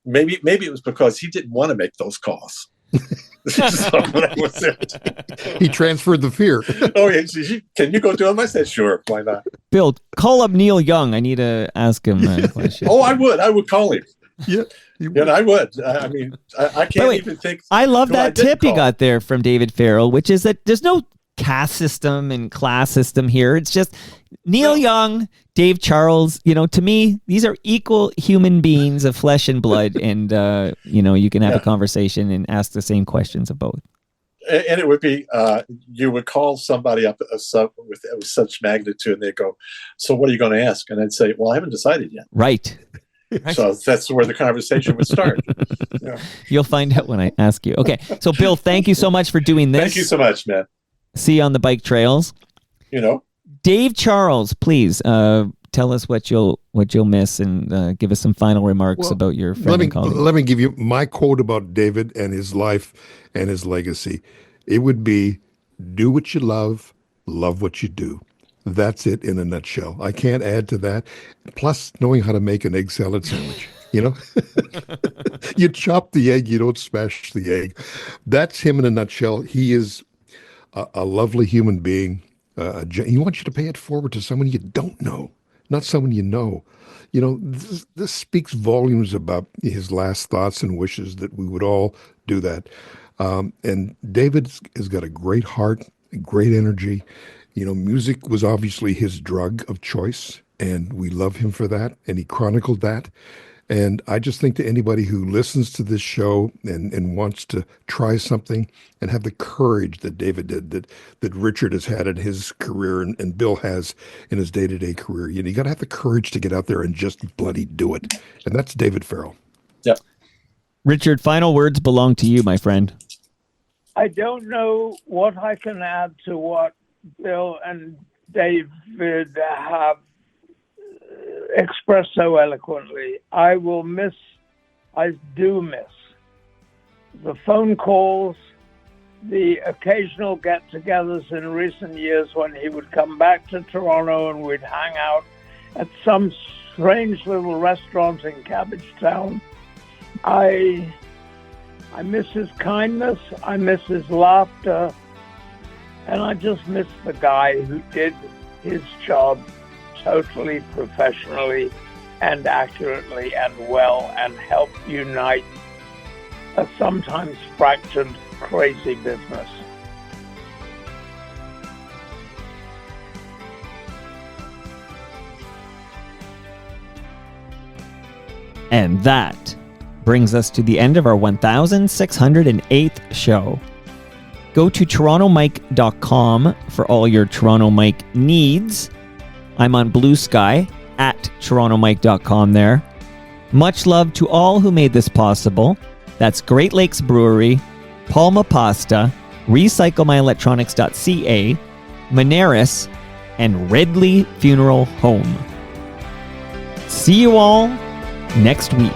maybe it was because he didn't want to make those calls. So that was it. He transferred the fear. Oh, yeah. Can you go do them? I said, sure. Why not? Bill, call up Neil Young. I need to ask him a question. Oh, I would call him. Yeah. I would. I mean, I can't even think. I love who I that didn't tip you call. got there from David Farrell, which is that there's no caste system and class system here. It's just Neil Young, Dave Charles. To me, these are equal human beings of flesh and blood, and you can have a conversation and ask the same questions of both. And it would be you would call somebody up with such magnitude, and they'd go, "So what are you going to ask?" And I'd say, "Well, I haven't decided yet." Right. So that's where the conversation would start. Yeah. You'll find out when I ask you. Okay. So, Bill, thank you so much for doing this. Thank you so much, man. See you on the bike trails. Dave Charles, please tell us what you'll miss and give us some final remarks about your friend and colleague. Let me give you my quote about David and his life and his legacy. It would be, do what you love what you do. That's it in a nutshell. I can't add to that. Plus, knowing how to make an egg salad sandwich. You chop the egg, you don't smash the egg. That's him in a nutshell. He is a lovely human being. He wants you to pay it forward to someone you don't know, not someone you know. This speaks volumes about his last thoughts and wishes that we would all do that. And David has got a great heart, great energy. Music was obviously his drug of choice, and we love him for that, and he chronicled that. And I just think to anybody who listens to this show and wants to try something and have the courage that David did, that Richard has had in his career and Bill has in his day-to-day career, you got to have the courage to get out there and just bloody do it. And that's David Farrell. Yep. Richard, final words belong to you, my friend. I don't know what I can add to what Bill and David have expressed so eloquently. I do miss the phone calls, the occasional get-togethers in recent years when he would come back to Toronto and we'd hang out at some strange little restaurant in Cabbagetown. I miss his kindness, I miss his laughter, and I just miss the guy who did his job totally professionally and accurately and well and helped unite a sometimes fractured, crazy business. And that brings us to the end of our 1608th show. Go to torontomike.com for all your Toronto Mike needs. I'm on Blue Sky at torontomike.com there. Much love to all who made this possible. That's Great Lakes Brewery, Palma Pasta, RecycleMyElectronics.ca, Moneris, and Redley Funeral Home. See you all next week.